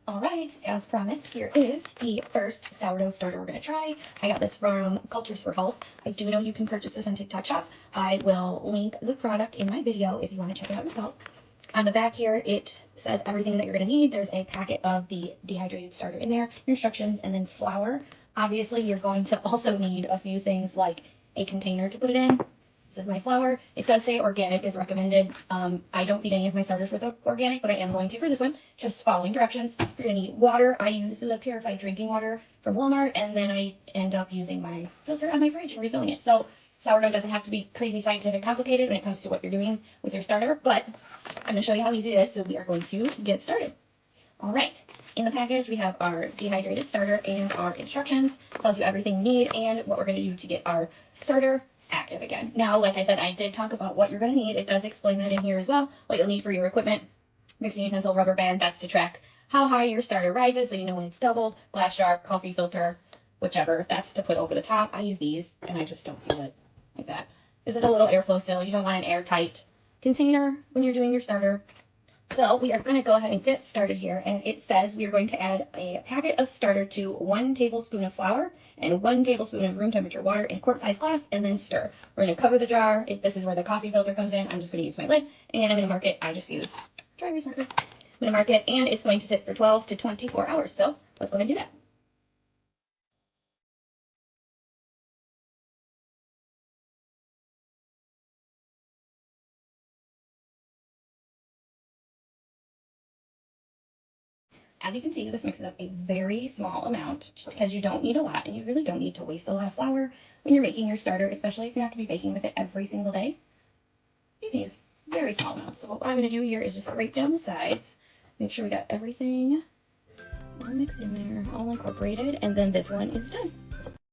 Alright, as promised, here is the first sourdough starter we're going to try. I got this from Cultures for Health. I do know you can purchase this on TikTok Shop. I will link the product in my video if you want to check it out yourself. On the back here, it says everything that you're going to need. There's a packet of the dehydrated starter in there, your instructions, and then flour. Obviously, you're going to also need a few things like a container to put it in. This is my flour. It does say organic is recommended. I don't feed any of my starters with organic, but I am going to for this one. Just following directions. You're going to need water. I use the purified drinking water from Walmart, and then I end up using my filter on my fridge and refilling it. So sourdough doesn't have to be crazy scientific complicated when it comes to what you're doing with your starter, but I'm going to show you how easy it is, so we are going to get started. All right, in the package we have our dehydrated starter and our instructions. It tells you everything you need and what we're going to do to get our starter active again. Now, like I said, I did talk about what you're going to need. It does explain that in here as well. What you'll need for your equipment: mixing utensil, rubber band, that's to track how high your starter rises, so you know when it's doubled, glass jar, coffee filter, whichever, that's to put over the top. I use these, and I just don't seal it like that. Is it a little airflow seal? You don't want an airtight container when you're doing your starter. So we are going to go ahead and get started here, and it says we are going to add a packet of starter to 1 tablespoon of flour and 1 tablespoon of room temperature water in a quart-sized glass, and then stir. We're going to cover the jar. This is where the coffee filter comes in. I'm just going to use my lid, and I'm going to mark it. I just use dry erase marker. I'm going to mark it, and it's going to sit for 12 to 24 hours. So let's go ahead and do that. As you can see, this mixes up a very small amount just because you don't need a lot, and you really don't need to waste a lot of flour when you're making your starter, especially if you're not going to be baking with it every single day. You can use very small amounts. So what I'm going to do here is just scrape down the sides, make sure we got everything all mixed in there, all incorporated, and then this one is done.